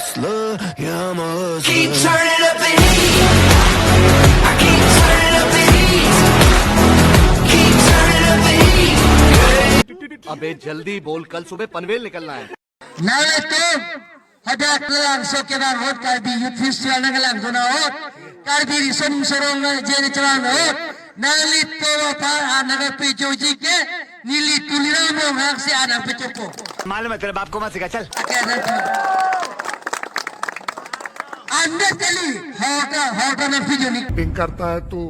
hustler, yeah, I'm a hustler. Keep turning up the heat. I keep turning up the heat. Keep turning up the heat. अबे जल्दी बोल, कल सुबह पनवेल निकलना है. Nalatom, hadak lang so kailangan hot karbi youth festival na lang guna hot karbi risum sorong jeni chalang hot nalit ko pa anak pejoji ke nili tulira mo hak se anak pejopo मालूम है तेरे बाप को मत सिखा, चल. anda kali hota na pejoni cheating करता है तू.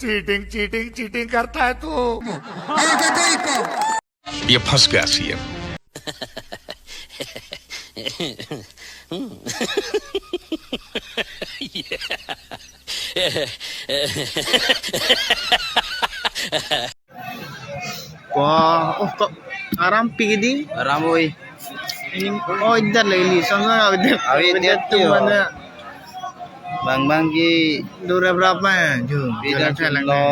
चीटिंग चीटिंग चीटिंग करता है तू. hota to iko ये फंस गया CM. Wah, oh kok arampi gini? Ramboy. Ini oh idar lah ini, sama idar tu mana? Bang ki Dura berapa ya? Jom. Idar Jalan lo.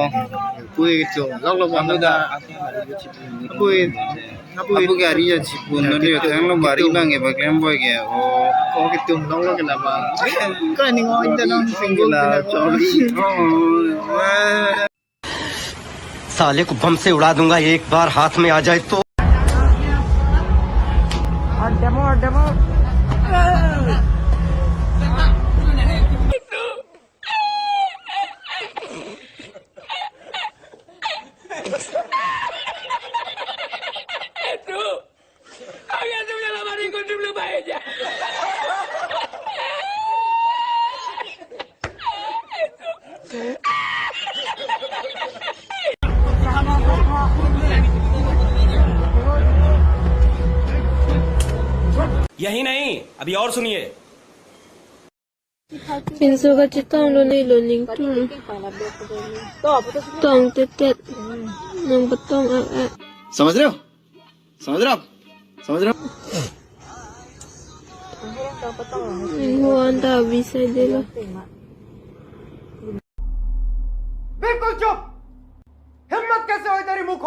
Kui itu. Lok Kamu mana? dah Kui. Abu ke hari ya cipun nanti yang lo bari bang ya bagian boy ke. Oh, Kau gitu lok kenapa? Kau ni ngau idar nang singgul lah sorry. साले को बम से उड़ा दूंगा एक बार हाथ में आ जाए तो. यही नहीं, अभी और सुनिए. Pinso ka chitang lo ni lo ning tu. Tong tetet. Nang batong a. समझ रहे हो? समझ रहे हो आप? समझ रहे हो? Ning huan ta bisa dela. बिल्कुल चुप. हिम्मत कैसे हुई तेरी मुंह